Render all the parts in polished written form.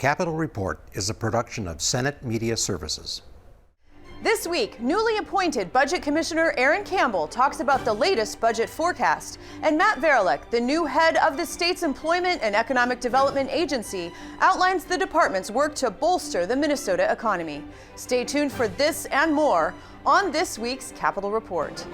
Capitol Report is a production of Senate Media Services. This week, newly appointed Budget Commissioner Erin Campbell talks about the latest budget forecast, and Matt Varilek, the new head of the state's Employment and Economic Development Agency, outlines the department's work to bolster the Minnesota economy. Stay tuned for this and more on this week's Capitol Report.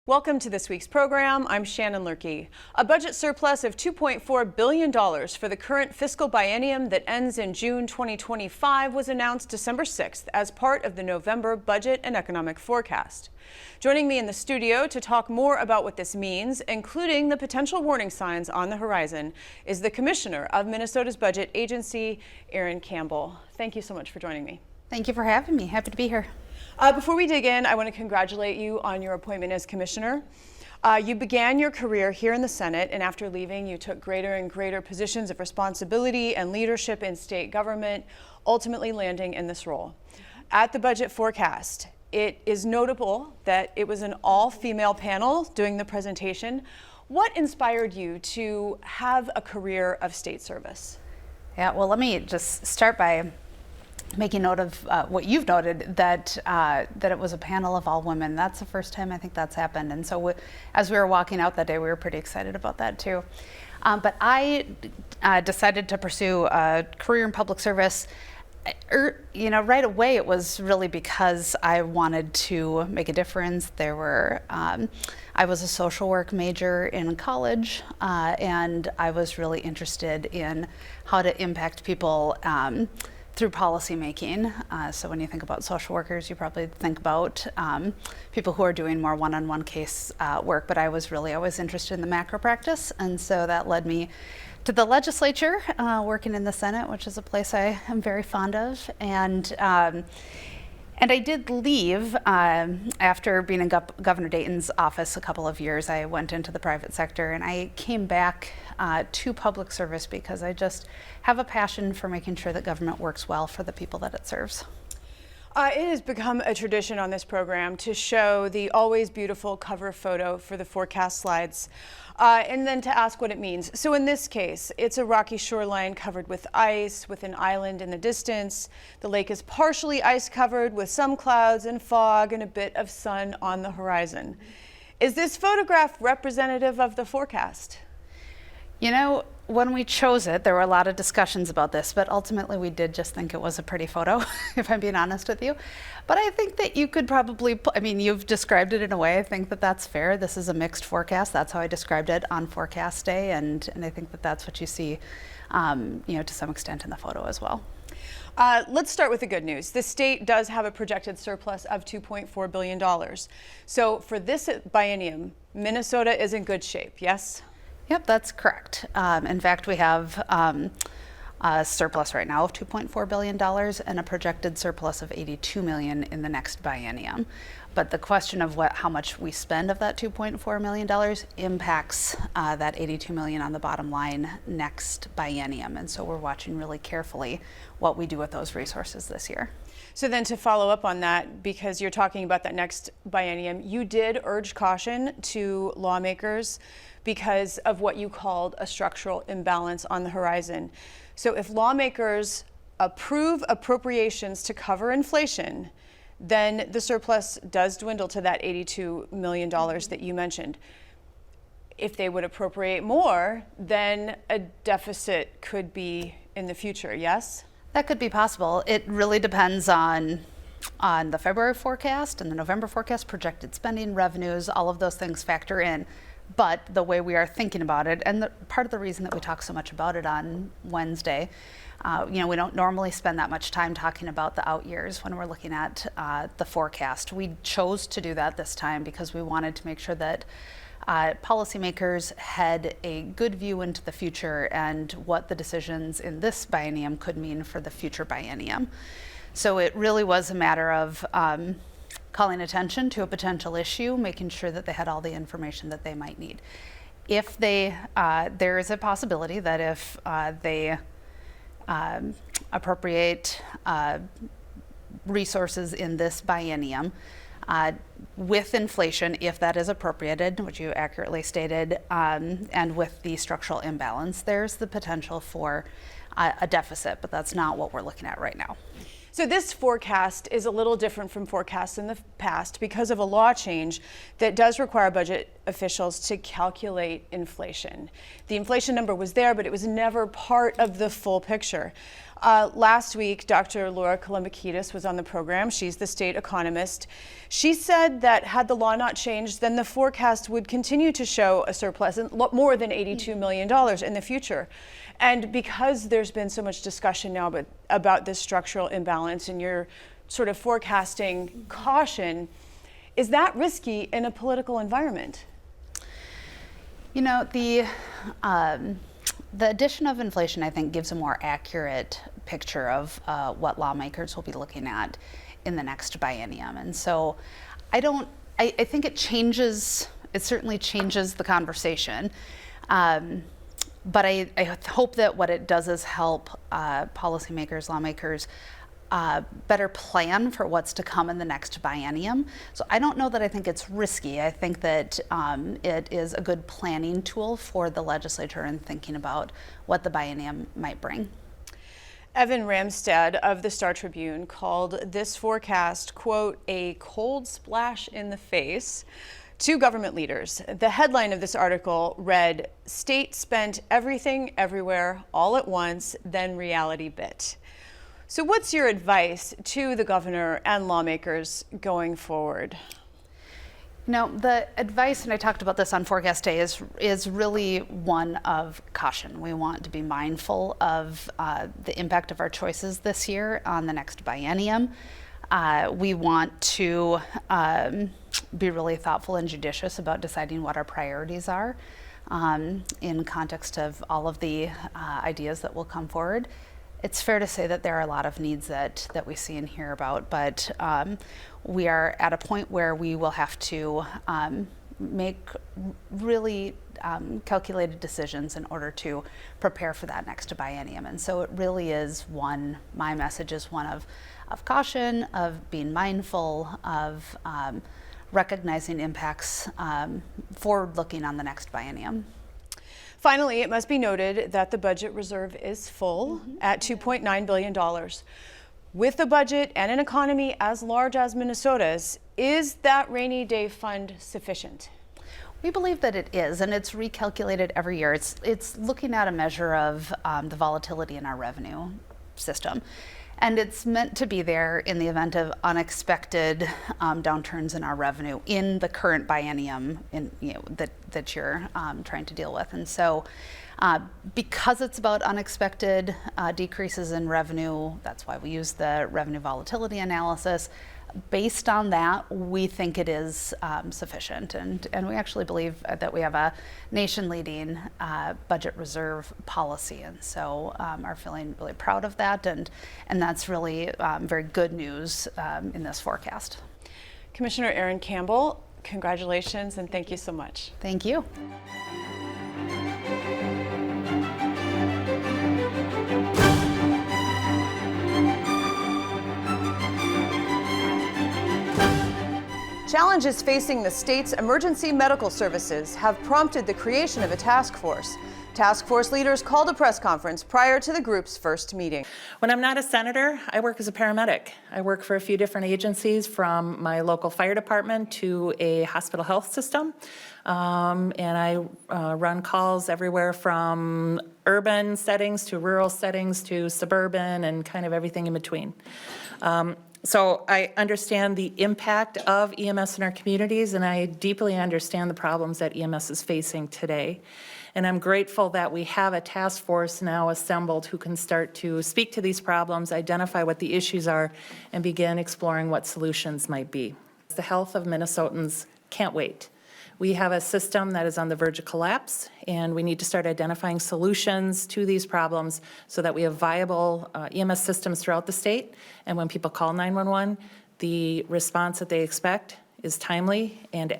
Welcome to this week's program. I'm Shannon Loehrke. A budget surplus of $2.4 billion for the current fiscal biennium that ends in June 2025 was announced December 6th as part of the November budget and economic forecast. Joining me in the studio to talk more about what this means, including the potential warning signs on the horizon, is the Commissioner of Minnesota's Budget Agency, Erin Campbell. Thank you so much for joining me. Thank you for having me. Happy to be here. Before we dig in, I want to congratulate you on your appointment as commissioner. You began your career here in the Senate, and after leaving, you took greater and greater positions of responsibility and leadership in state government, ultimately landing in this role. At the budget forecast, it is notable that it was an all-female panel doing the presentation. What inspired you to have a career of state service? Yeah, well, let me just start by making note of what you've noted, that it was a panel of all women. That's the first time I think that's happened. And so as we were walking out that day, we were pretty excited about that too. But I decided to pursue a career in public service. Right away, it was really because I wanted to make a difference. I was a social work major in college, and I was really interested in how to impact people through policy making. So when you think about social workers, you probably think about people who are doing more one-on-one case work, but I was really always interested in the macro practice, and so that led me to the legislature, working in the Senate, which is a place I am very fond of. And I did leave after being in Governor Dayton's office a couple of years. I went into the private sector, and I came back to public service because I just have a passion for making sure that government works well for the people that it serves. It has become a tradition on this program to show the always beautiful cover photo for the forecast slides, and then to ask what it means. So in this case, it's a rocky shoreline covered with ice, with an island in the distance. The lake is partially ice covered with some clouds and fog and a bit of sun on the horizon. Is this photograph representative of the forecast? You know, when we chose it, there were a lot of discussions about this, but ultimately we did just think it was a pretty photo, if I'm being honest with you. But I think that you could probably, you've described it in a way, I think that that's fair. This is a mixed forecast. That's how I described it on forecast day, and I think that that's what you see, to some extent in the photo as well. Let's start with the good news. The state does have a projected surplus of $2.4 billion. So for this biennium, Minnesota is in good shape, yes? Yep, that's correct. In fact, we have a surplus right now of $2.4 billion and a projected surplus of $82 million in the next biennium. But the question of how much we spend of that $2.4 million impacts that $82 million on the bottom line next biennium. And so we're watching really carefully what we do with those resources this year. So then to follow up on that, because you're talking about that next biennium, you did urge caution to lawmakers because of what you called a structural imbalance on the horizon. So if lawmakers approve appropriations to cover inflation, then the surplus does dwindle to that $82 million that you mentioned. If they would appropriate more, then a deficit could be in the future, yes? That could be possible. It really depends on the February forecast and the November forecast, projected spending, revenues, all of those things factor in. But the way we are thinking about it, and part of the reason that we talk so much about it on Wednesday, we don't normally spend that much time talking about the out years when we're looking at the forecast. We chose to do that this time because we wanted to make sure that policymakers had a good view into the future and what the decisions in this biennium could mean for the future biennium. So it really was a matter of calling attention to a potential issue, making sure that they had all the information that they might need. If there is a possibility that if they appropriate resources in this biennium, with inflation, if that is appropriated, which you accurately stated, and with the structural imbalance, there's the potential for a deficit, but that's not what we're looking at right now. So this forecast is a little different from forecasts in the past because of a law change that does require budget officials to calculate inflation. The inflation number was there, but it was never part of the full picture. Last week, Dr. Loehrke was on the program. She's the state economist. She said that had the law not changed, then the forecast would continue to show a surplus, more than $82 million in the future. And because there's been so much discussion now about this structural imbalance and you're sort of forecasting caution, is that risky in a political environment? You know, the addition of inflation, I think, gives a more accurate picture of what lawmakers will be looking at in the next biennium. And so I think it certainly changes the conversation. But I hope that what it does is help policymakers, lawmakers, better plan for what's to come in the next biennium. So I don't know that I think it's risky. I think that it is a good planning tool for the legislature in thinking about what the biennium might bring. Evan Ramstad of the Star Tribune called this forecast, quote, a cold splash in the face to government leaders. The headline of this article read, "State spent everything everywhere all at once, then reality bit." So what's your advice to the governor and lawmakers going forward? Now, the advice, and I talked about this on Forecast Day, is really one of caution. We want to be mindful of the impact of our choices this year on the next biennium. We want to be really thoughtful and judicious about deciding what our priorities are in context of all of the ideas that will come forward. It's fair to say that there are a lot of needs that we see and hear about, but we are at a point where we will have to make really calculated decisions in order to prepare for that next biennium. And so it really is my message is one of caution, of being mindful, of recognizing impacts forward-looking on the next biennium. Finally, it must be noted that the budget reserve is full at $2.9 billion. With a budget and an economy as large as Minnesota's, is that rainy day fund sufficient? We believe that it is, and it's recalculated every year. It's looking at a measure of the volatility in our revenue system. And it's meant to be there in the event of unexpected downturns in our revenue in the current biennium that you're trying to deal with. And so because it's about unexpected decreases in revenue, that's why we use the revenue volatility analysis. Based on that, we think it is sufficient, and we actually believe that we have a nation-leading budget reserve policy, and so are feeling really proud of that, and that's really very good news in this forecast. Commissioner Erin Campbell, congratulations and thank you so much. Thank you. Challenges facing the state's emergency medical services have prompted the creation of a task force. Task force leaders called a press conference prior to the group's first meeting. When I'm not a senator, I work as a paramedic. I work for a few different agencies, from my local fire department to a hospital health system. And I run calls everywhere from urban settings to rural settings to suburban and kind of everything in between. So I understand the impact of EMS in our communities, and I deeply understand the problems that EMS is facing today. And I'm grateful that we have a task force now assembled who can start to speak to these problems, identify what the issues are, and begin exploring what solutions might be. The health of Minnesotans can't wait. We have a system that is on the verge of collapse, and we need to start identifying solutions to these problems so that we have viable EMS systems throughout the state. And when people call 911, the response that they expect is timely and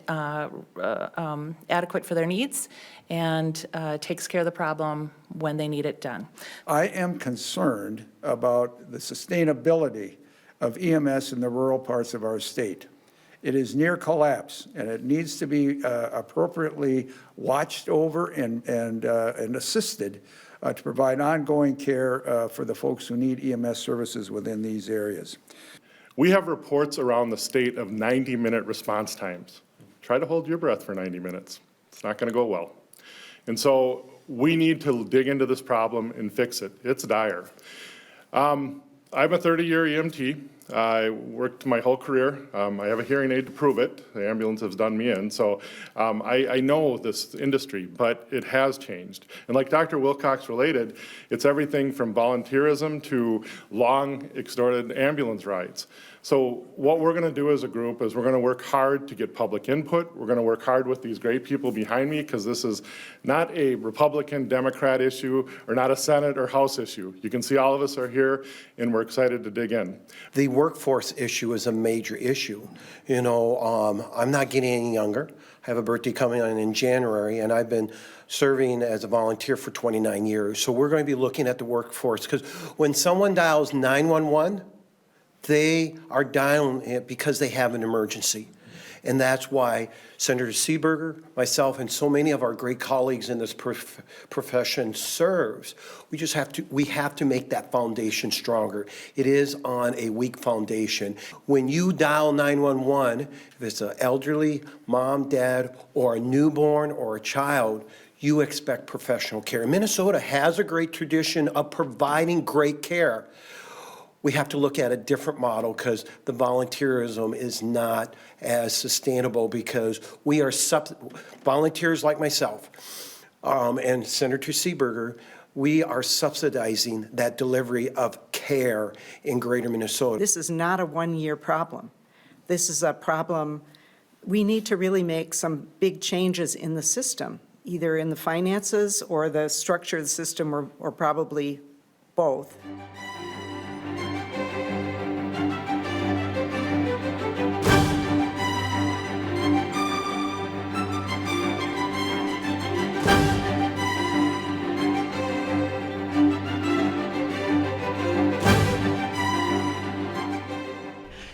adequate for their needs, and takes care of the problem when they need it done. I am concerned about the sustainability of EMS in the rural parts of our state. It is near collapse, and it needs to be appropriately watched over and assisted to provide ongoing care for the folks who need EMS services within these areas. We have reports around the state of 90-minute response times. Try to hold your breath for 90 minutes. It's not going to go well. And so we need to dig into this problem and fix it. It's dire. I'm a 30-year EMT. I worked my whole career. I have a hearing aid to prove it. The ambulance has done me in. So I know this industry, but it has changed. And like Dr. Wilcox related, it's everything from volunteerism to long extorted ambulance rides. So what we're going to do as a group is we're going to work hard to get public input. We're going to work hard with these great people behind me, because this is not a Republican, Democrat issue, or not a Senate or House issue. You can see all of us are here, and we're excited to dig in. The workforce issue is a major issue. You know, I'm not getting any younger. I have a birthday coming on in January, and I've been serving as a volunteer for 29 years. So we're going to be looking at the workforce, because when someone dials 911, they are dialing it because they have an emergency. And that's why Senator Seeberger, myself, and so many of our great colleagues in this profession serves. We have to make that foundation stronger. It is on a weak foundation. When you dial 911, if it's an elderly mom, dad, or a newborn or a child, you expect professional care. Minnesota has a great tradition of providing great care. We have to look at a different model, because the volunteerism is not as sustainable, because we are volunteers like myself and Senator Seeberger, we are subsidizing that delivery of care in greater Minnesota. This is not a one-year problem. This is a problem, we need to really make some big changes in the system, either in the finances or the structure of the system, or probably both.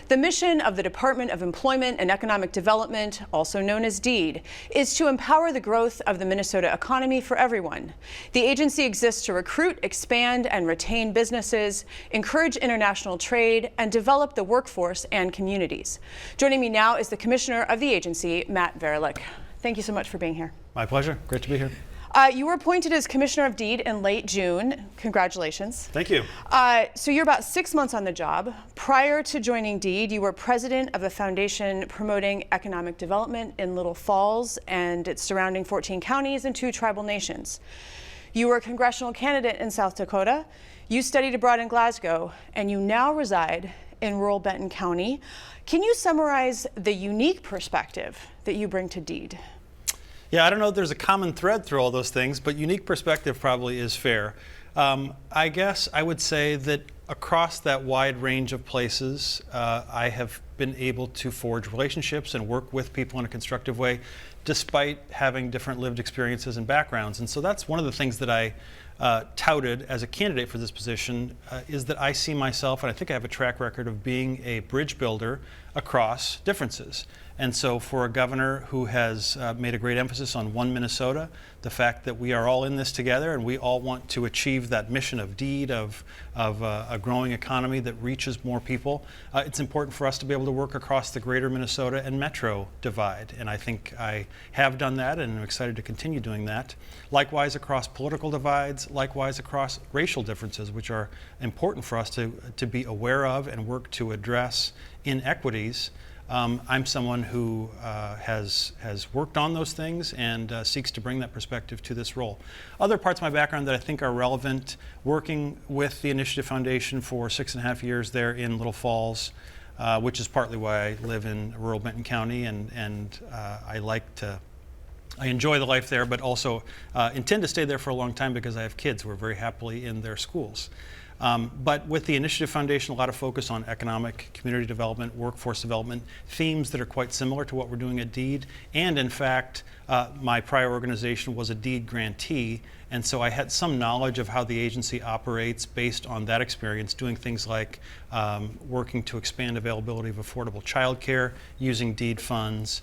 The mission of the Department of Employment and Economic Development, also known as DEED, is to empower the growth of the Minnesota economy for everyone. The agency exists to recruit, expand, and retain businesses, encourage international trade, and develop the workforce and communities. Joining me now is the Commissioner of the agency, Matt Varilek. Thank you so much for being here. My pleasure. Great to be here. You were appointed as Commissioner of DEED in late June. Congratulations. Thank you. So you're about 6 months on the job. Prior to joining DEED, you were president of a foundation promoting economic development in Little Falls and its surrounding 14 counties and 2 tribal nations. You were a congressional candidate in South Dakota. You studied abroad in Glasgow, and you now reside in rural Benton County. Can you summarize the unique perspective that you bring to DEED? Yeah, I don't know if there's a common thread through all those things, but unique perspective probably is fair. I guess I would say that across that wide range of places, I have been able to forge relationships and work with people in a constructive way, despite having different lived experiences and backgrounds. And so that's one of the things that I touted as a candidate for this position, is that I see myself, and I think I have a track record of being a bridge builder across differences. And so for a governor who has made a great emphasis on one Minnesota, the fact that we are all in this together and we all want to achieve that mission of DEED, of a growing economy that reaches more people, it's important for us to be able to work across the greater Minnesota and metro divide. And I think I have done that, and I'm excited to continue doing that. Likewise across political divides, likewise across racial differences, which are important for us to be aware of and work to address inequities. I'm someone who has worked on those things and seeks to bring that perspective to this role. Other parts of my background that I think are relevant, working with the Initiative Foundation for 6.5 years there in Little Falls, which is partly why I live in rural Benton County, and I enjoy the life there, but also intend to stay there for a long time because I have kids who are very happily in their schools. But with the Initiative Foundation, a lot of focus on economic, community development, workforce development, themes that are quite similar to what we're doing at DEED. And in fact, my prior organization was a DEED grantee, and so I had some knowledge of how the agency operates based on that experience, doing things like working to expand availability of affordable childcare using DEED funds,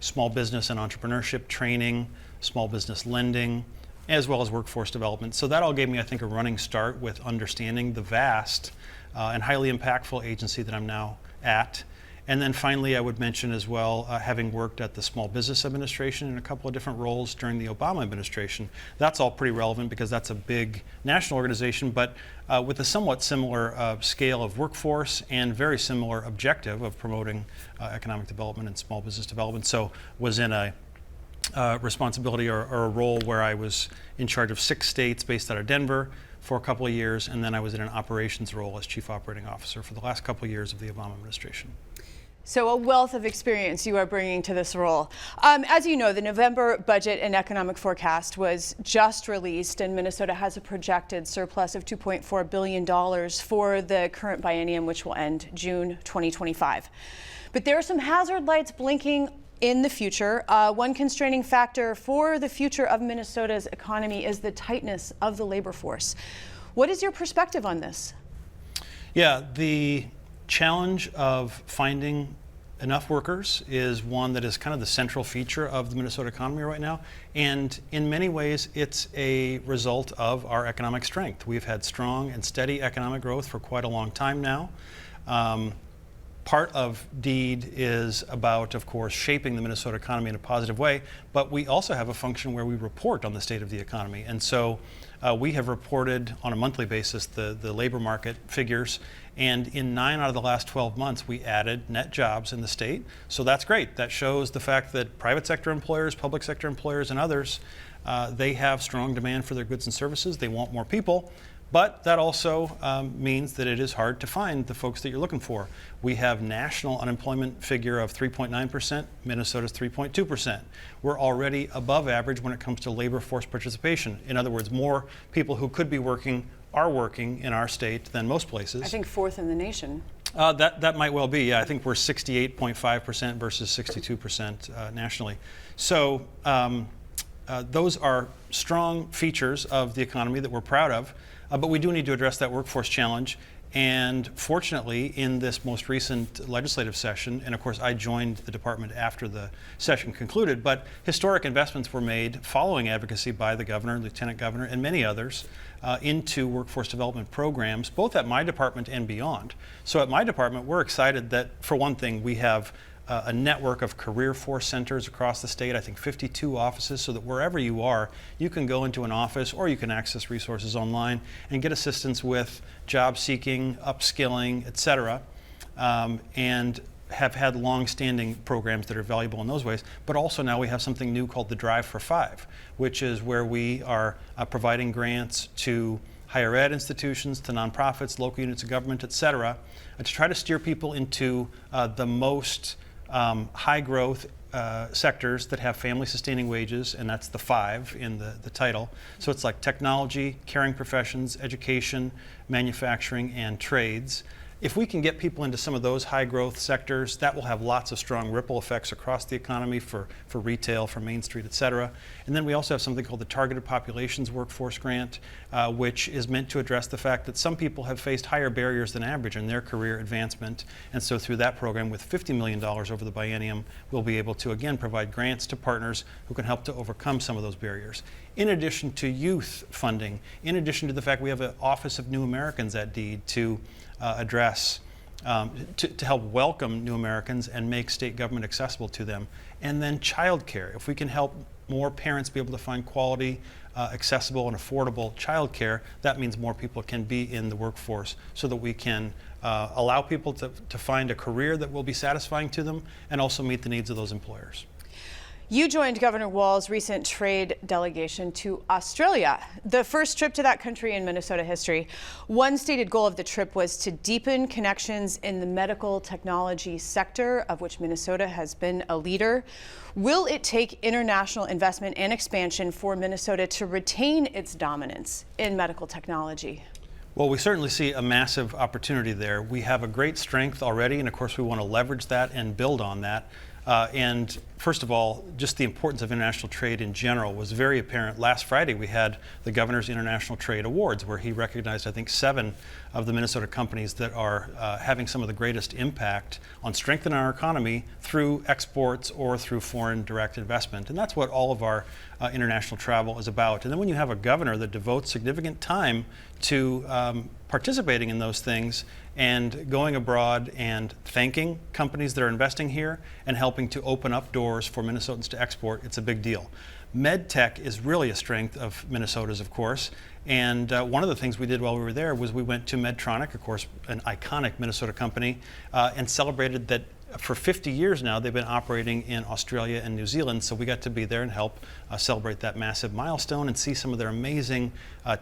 small business and entrepreneurship training, small business lending, as well as workforce development. So that all gave me, I think, a running start with understanding the vast and highly impactful agency that I'm now at. And then finally, I would mention as well, having worked at the Small Business Administration in a couple of different roles during the Obama administration. That's all pretty relevant because that's a big national organization, but with a somewhat similar scale of workforce and very similar objective of promoting economic development and small business development. So was in a responsibility or a role where I was in charge of 6 states based out of Denver for a couple of years, and then I was in an operations role as chief operating officer for the last couple of years of the Obama administration. So a wealth of experience you are bringing to this role. As you know, the November budget and economic forecast was just released, and Minnesota has a projected surplus of $2.4 billion for the current biennium, which will end June 2025. But there are some hazard lights blinking in the future. One constraining factor for the future of Minnesota's economy is the tightness of the labor force. What is your perspective on this? Yeah, the challenge of finding enough workers is one that is kind of the central feature of the Minnesota economy right now. And in many ways, it's a result of our economic strength. We've had strong and steady economic growth for quite a long time now. Part of DEED is about, of course, shaping the Minnesota economy in a positive way, but we also have a function where we report on the state of the economy. And so we have reported on a monthly basis the labor market figures, and in 9 out of the last 12 months, we added net jobs in the state. So that's great. That shows the fact that private sector employers, public sector employers, and others, they have strong demand for their goods and services. They want more people. But that also means that it is hard to find the folks that you're looking for. We have national unemployment figure of 3.9%, Minnesota's 3.2%. We're already above average when it comes to labor force participation. In other words, more people who could be working are working in our state than most places. I think 4th in the nation. That might well be. Yeah, I think we're 68.5% versus 62% nationally. So those are strong features of the economy that we're proud of. But we do need to address that workforce challenge. And fortunately, in this most recent legislative session, and of course I joined the department after the session concluded, but historic investments were made following advocacy by the governor, lieutenant governor, and many others into workforce development programs, both at my department and beyond. So at my department, we're excited that, for one thing, we have a network of career force centers across the state, I think 52 offices, so that wherever you are, you can go into an office or you can access resources online and get assistance with job seeking, upskilling, et cetera, and have had long-standing programs that are valuable in those ways. But also now we have something new called the Drive for 5, which is where we are providing grants to higher ed institutions, to nonprofits, local units of government, et cetera, to try to steer people into the most high growth sectors that have family sustaining wages, and that's the 5 in the title. So it's like technology, caring professions, education, manufacturing, and trades. If we can get people into some of those high growth sectors, that will have lots of strong ripple effects across the economy for retail, for Main Street, et cetera. And then we also have something called the Targeted Populations Workforce Grant, which is meant to address the fact that some people have faced higher barriers than average in their career advancement. And so through that program, with $50 million over the biennium, we'll be able to, again, provide grants to partners who can help to overcome some of those barriers. In addition to youth funding, in addition to the fact we have an Office of New Americans at DEED to address, to help welcome new Americans and make state government accessible to them. And then childcare. If we can help more parents be able to find quality, accessible, and affordable childcare, that means more people can be in the workforce so that we can allow people to find a career that will be satisfying to them and also meet the needs of those employers. You joined Governor Walz's recent trade delegation to Australia, the first trip to that country in Minnesota history. One stated goal of the trip was to deepen connections in the medical technology sector, of which Minnesota has been a leader. Will it take international investment and expansion for Minnesota to retain its dominance in medical technology? Well, we certainly see a massive opportunity there. We have a great strength already, and of course we want to leverage that and build on that. And first of all, just the importance of international trade in general was very apparent. Last Friday we had the Governor's International Trade Awards, where he recognized, I think, 7 of the Minnesota companies that are having some of the greatest impact on strengthening our economy through exports or through foreign direct investment. And that's what all of our international travel is about. And then when you have a governor that devotes significant time to participating in those things and going abroad and thanking companies that are investing here and helping to open up doors for Minnesotans to export, it's a big deal. MedTech is really a strength of Minnesota's, of course. And one of the things we did while we were there was we went to Medtronic, of course, an iconic Minnesota company, and celebrated that for 50 years now they've been operating in Australia and New Zealand. So we got to be there and help celebrate that massive milestone and see some of their amazing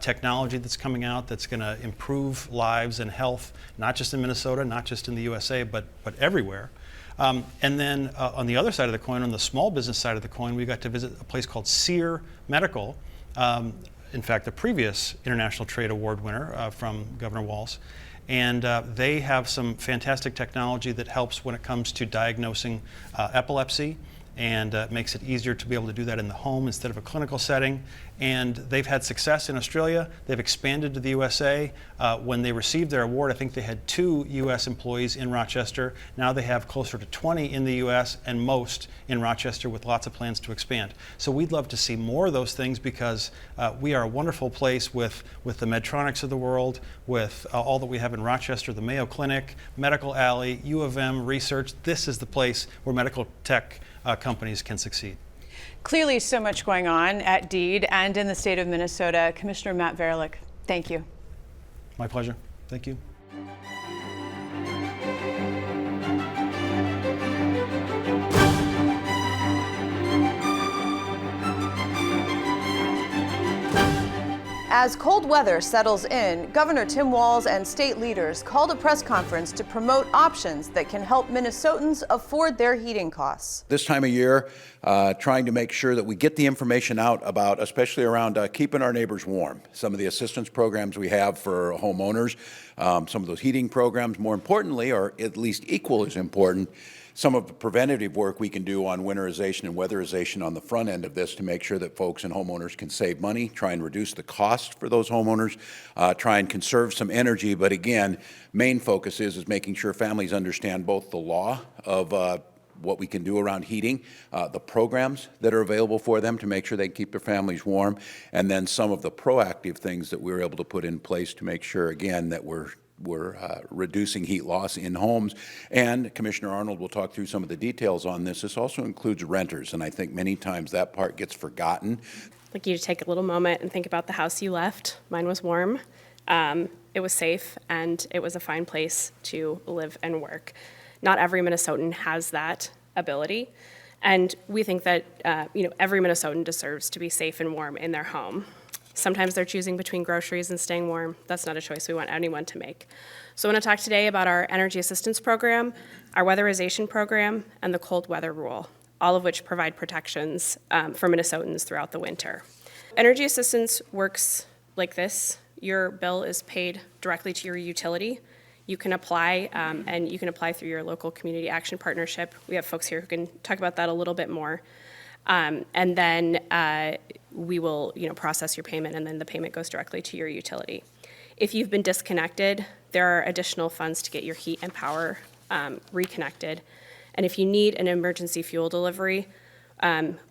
technology that's coming out that's going to improve lives and health, not just in Minnesota, not just in the USA, but everywhere. And then on the other side of the coin, on the small business side of the coin, we got to visit a place called Sear Medical. In fact, the previous International Trade Award winner from Governor Walz. And they have some fantastic technology that helps when it comes to diagnosing epilepsy, and makes it easier to be able to do that in the home instead of a clinical setting. And they've had success in Australia. They've expanded to the USA. When they received their award, I think they had 2 US employees in Rochester. Now they have closer to 20 in the US and most in Rochester, with lots of plans to expand. So we'd love to see more of those things, because we are a wonderful place with the Medtronics of the world, with all that we have in Rochester, the Mayo Clinic, Medical Alley, U of M Research. This is the place where medical tech companies can succeed. Clearly so much going on at DEED and in the state of Minnesota. Commissioner Matt Varilek, thank you. My pleasure. Thank you. As cold weather settles in, Governor Tim Walz and state leaders called a press conference to promote options that can help Minnesotans afford their heating costs. This time of year, trying to make sure that we get the information out about, especially around keeping our neighbors warm. Some of the assistance programs we have for homeowners, some of those heating programs, more importantly, or at least equal as important, some of the preventative work we can do on winterization and weatherization on the front end of this to make sure that folks and homeowners can save money, try and reduce the cost for those homeowners, try and conserve some energy. But again, main focus is making sure families understand both the law of what we can do around heating, the programs that are available for them to make sure they keep their families warm, and then some of the proactive things that we're able to put in place to make sure, again, that we're reducing heat loss in homes. And Commissioner Arnold will talk through some of the details on this. This also includes renters, and I think many times that part gets forgotten. I'd like you to take a little moment and think about the house you left. Mine was warm, it was safe, and it was a fine place to live and work. Not every Minnesotan has that ability, and we think that every Minnesotan deserves to be safe and warm in their home. Sometimes they're choosing between groceries and staying warm. That's not a choice we want anyone to make. So I want to talk today about our energy assistance program, our weatherization program, and the cold weather rule, all of which provide protections for Minnesotans throughout the winter. Energy assistance works like this. Your bill is paid directly to your utility. You can apply, and you can apply through your local community action partnership. We have folks here who can talk about that a little bit more. And then we will, process your payment, and then the payment goes directly to your utility. If you've been disconnected, there are additional funds to get your heat and power reconnected. And if you need an emergency fuel delivery,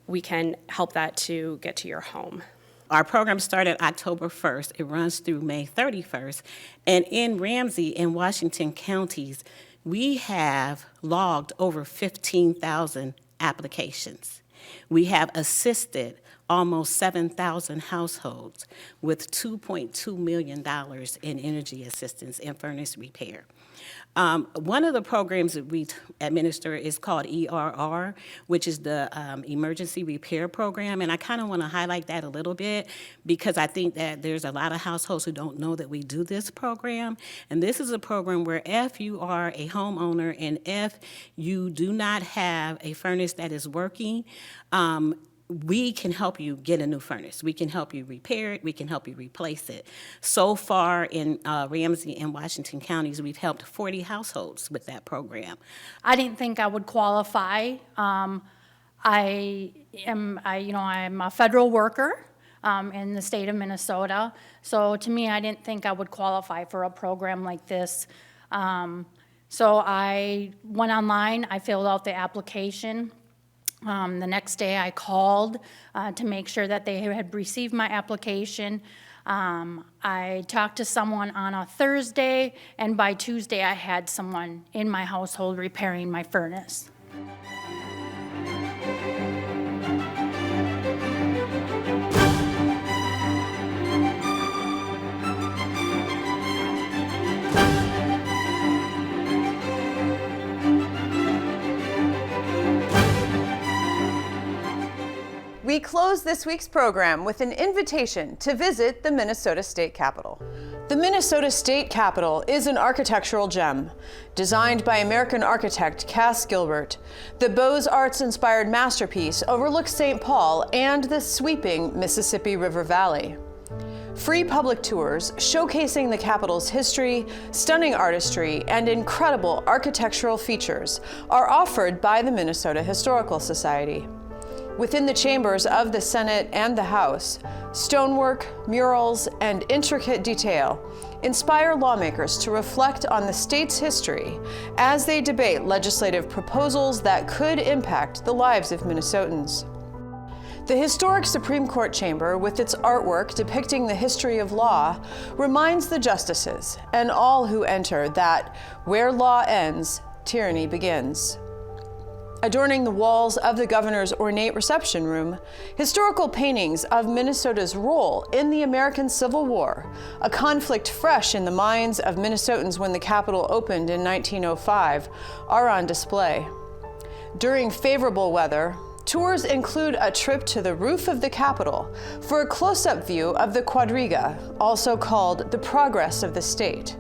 we can help that to get to your home. Our program started October 1st. It runs through May 31st. And in Ramsey and Washington counties, we have logged over 15,000 applications. We have assisted almost 7,000 households with $2.2 million in energy assistance and furnace repair. One of the programs that we administer is called ERR, which is the Emergency Repair Program, and I kind of want to highlight that a little bit because I think that there's a lot of households who don't know that we do this program. And this is a program where if you are a homeowner and if you do not have a furnace that is working, we can help you get a new furnace. We can help you repair it. We can help you replace it. So far in Ramsey and Washington counties, we've helped 40 households with that program. I didn't think I would qualify. I'm a federal worker in the state of Minnesota. So to me, I didn't think I would qualify for a program like this. So I went online, I filled out the application. The next day I called to make sure that they had received my application. I talked to someone on a Thursday, and by Tuesday I had someone in my household repairing my furnace. We close this week's program with an invitation to visit the Minnesota State Capitol. The Minnesota State Capitol is an architectural gem. Designed by American architect Cass Gilbert, the Beaux-Arts-inspired masterpiece overlooks St. Paul and the sweeping Mississippi River Valley. Free public tours showcasing the Capitol's history, stunning artistry, and incredible architectural features are offered by the Minnesota Historical Society. Within the chambers of the Senate and the House, stonework, murals, and intricate detail inspire lawmakers to reflect on the state's history as they debate legislative proposals that could impact the lives of Minnesotans. The historic Supreme Court chamber, with its artwork depicting the history of law, reminds the justices and all who enter that where law ends, tyranny begins. Adorning the walls of the governor's ornate reception room, historical paintings of Minnesota's role in the American Civil War, a conflict fresh in the minds of Minnesotans when the Capitol opened in 1905, are on display. During favorable weather, tours include a trip to the roof of the Capitol for a close-up view of the quadriga, also called the Progress of the State.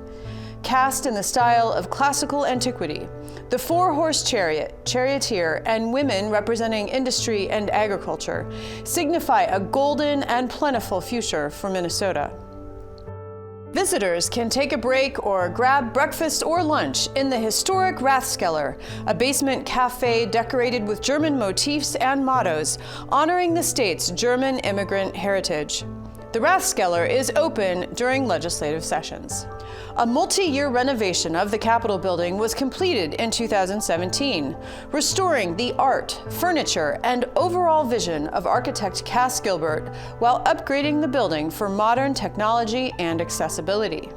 Cast in the style of classical antiquity, the four-horse chariot, charioteer, and women representing industry and agriculture signify a golden and plentiful future for Minnesota. Visitors can take a break or grab breakfast or lunch in the historic Rathskeller, a basement cafe decorated with German motifs and mottos honoring the state's German immigrant heritage. The Rathskeller is open during legislative sessions. A multi-year renovation of the Capitol building was completed in 2017, restoring the art, furniture, and overall vision of architect Cass Gilbert while upgrading the building for modern technology and accessibility.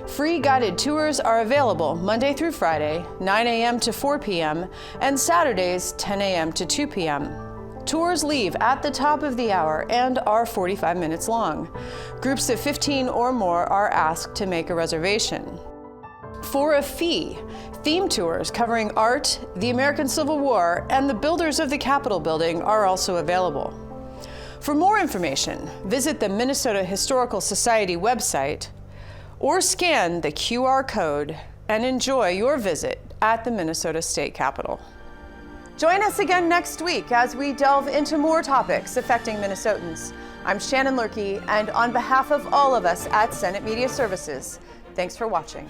Free guided tours are available Monday through Friday, 9 a.m. to 4 p.m., and Saturdays, 10 a.m. to 2 p.m. Tours leave at the top of the hour and are 45 minutes long. Groups of 15 or more are asked to make a reservation. For a fee, theme tours covering art, the American Civil War, and the builders of the Capitol building are also available. For more information, visit the Minnesota Historical Society website or scan the QR code and enjoy your visit at the Minnesota State Capitol. Join us again next week as we delve into more topics affecting Minnesotans. I'm Shannon Loehrke, and on behalf of all of us at Senate Media Services, thanks for watching.